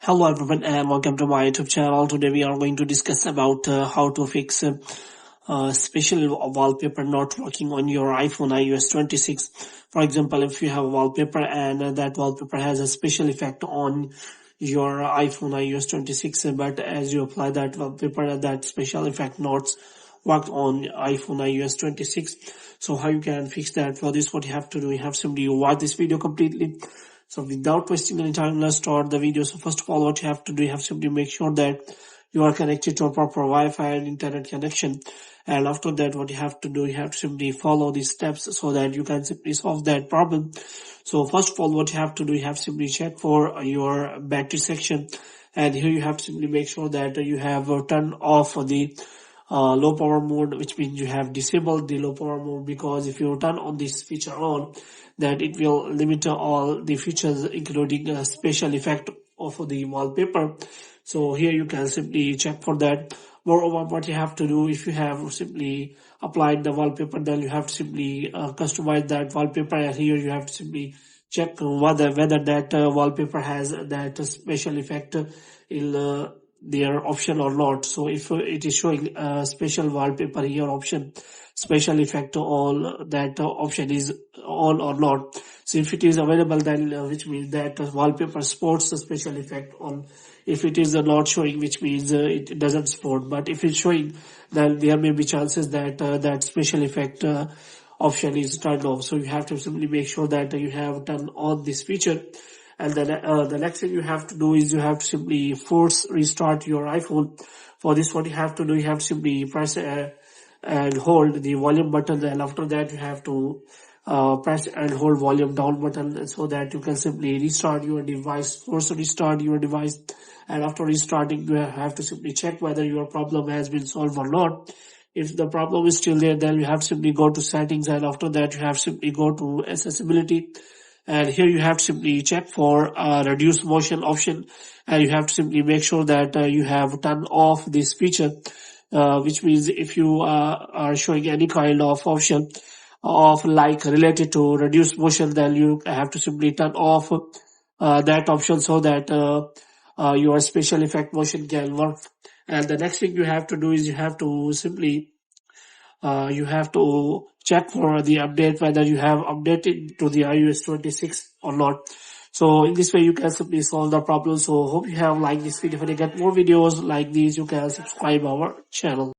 Hello everyone and welcome to my YouTube channel. Today we are going to discuss about how to fix special wallpaper not working on your iPhone iOS 26. For example, if you have a wallpaper and that wallpaper has a special effect on your iPhone iOS 26, but as you apply that wallpaper, that special effect not work on iPhone iOS 26. So how you can fix that? For this, what you have to do, you have simply watch this video completely. So without wasting any time, let's start the video. So first of all, what you have to do, you have to simply make sure that you are connected to a proper Wi-Fi and internet connection. And after that, what you have to do, you have to simply follow these steps so that you can simply solve that problem. So first of all, what you have to do, you have to simply check for your battery section. And here you have to simply make sure that you have turned off the low power mode, which means you have disabled the low power mode, because if you turn on this feature on, then it will limit all the features including a special effect of the wallpaper. So here you can simply check for that. Moreover, what you have to do, if you have simply applied the wallpaper, then you have to simply customize that wallpaper, and here you have to simply check whether that wallpaper has that special effect in their option or not. So if it is showing special wallpaper here option, special effect, all that option is on or not. So if it is available, then which means that wallpaper supports the special effect on. If it is not showing, which means it doesn't support. But if it's showing, then there may be chances that that special effect option is turned off. So you have to simply make sure that you have turned on this feature. And then the next thing you have to do is you have to simply force restart your iPhone. For this, what you have to do, you have to simply press and hold the volume button, and after that you have to press and hold volume down button so that you can simply restart your device, force restart your device. And after restarting, you have to simply check whether your problem has been solved or not. If the problem is still there, then you have to simply go to settings, and after that you have to simply go to accessibility. And here you have to simply check for reduce motion option, and you have to simply make sure that you have turned off this feature, which means if you are showing any kind of option of like related to reduce motion, then you have to simply turn off that option so that your special effect motion can work. And the next thing you have to do is you have to simply you have to check for the update, whether you have updated to the iOS 26 or not. So in this way, you can simply solve the problem. So hope you have liked this video. If you get more videos like these, you can subscribe our channel.